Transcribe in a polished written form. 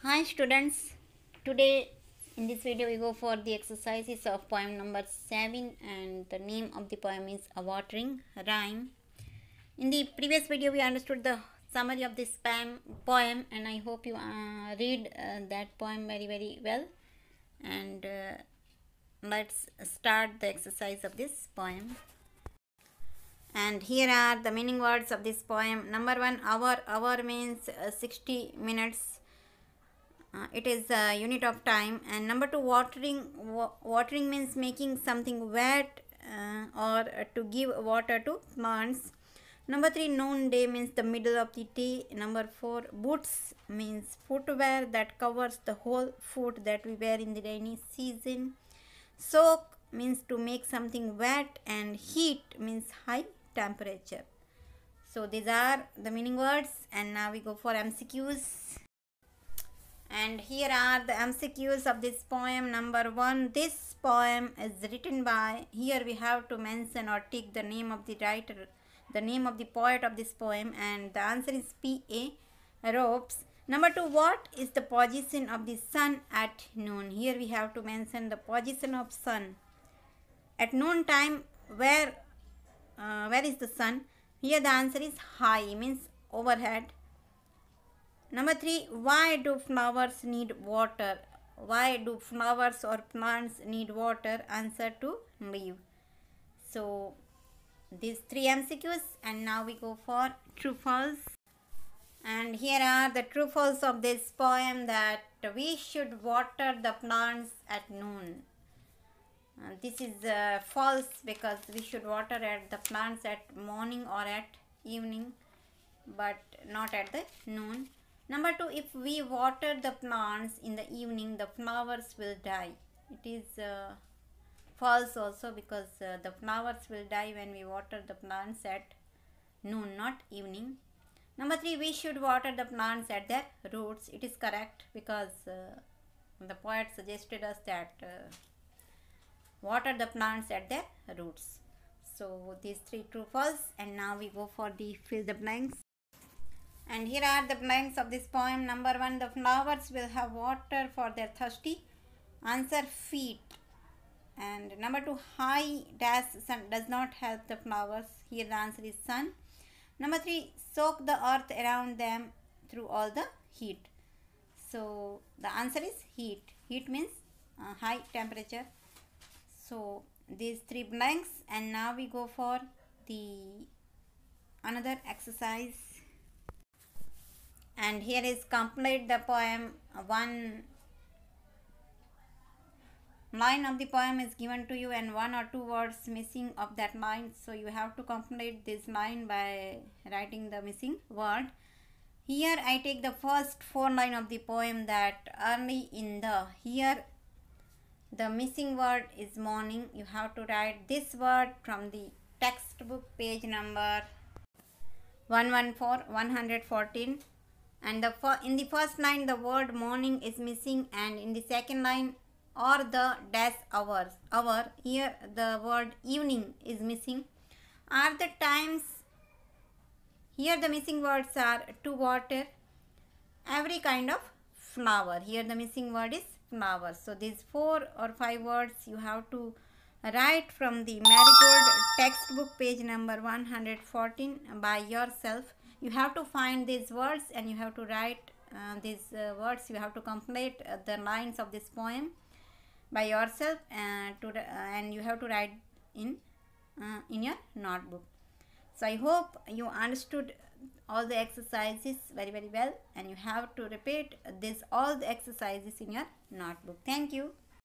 Hi students, today in this video we go for the exercises of poem number 7 and the name of the poem is A Watering Rhyme. In the previous video we understood the summary of this poem and I hope you read that poem very well, and let's start the exercise of this poem. And here are the meaning words of this poem. Number 1, hour means 60 minutes. It is a unit of time. And number 2, watering means making something wet or to give water to plants. Number 3, noonday means the middle of the day. Number 4, boots means footwear that covers the whole foot that we wear in the rainy season. Soak means to make something wet, and heat means high temperature. So these are the meaning words, and now we go for MCQs. And here are the MCQs of this poem. Number 1, this poem is written by, here we have to mention or tick the name of the writer, the name of the poet of this poem, and the answer is P.A. Ropes. Number 2, what is the position of the sun at noon? Here we have to mention the position of sun. At noon time, where is the sun? Here the answer is high, means overhead. Number 3, why do flowers need water? Why do flowers or plants need water? Answer to live. So these 3 MCQs, and now we go for true false. And here are the true false of this poem, that we should water the plants at noon. This is false, because we should water at the plants at morning or at evening, but not at the noon. Number 2, if we water the plants in the evening, the flowers will die. It is false also, because the flowers will die when we water the plants at noon, not evening. Number 3, we should water the plants at their roots. It is correct, because the poet suggested us that water the plants at their roots. So these 3 true false, and now we go for the fill the blanks. And here are the blanks of this poem. Number 1, the flowers will have water for their thirsty. Answer, feet. And number 2, high dash sun does not help the flowers. Here the answer is sun. Number 3, soak the earth around them through all the heat. So the answer is heat. Heat means high temperature. So these 3 blanks, and now we go for the another exercise. And here is complete the poem. One line of the poem is given to you and 1 or 2 words missing of that line. So you have to complete this line by writing the missing word. Here I take the first 4 line of the poem, that early in the. Here the missing word is morning. You have to write this word from the textbook page number 114. And in the first line the word morning is missing, and in the second line or the dash hour, here the word evening is missing. Are the times, here the missing words are to water, every kind of flower. Here the missing word is flower. So these 4 or 5 words you have to write from the Marigold textbook page number 114 by yourself. You have to find these words and you have to write these words. You have to complete the lines of this poem by yourself, and you have to write in your notebook. So I hope you understood all the exercises very well, and you have to repeat all the exercises in your notebook. Thank you.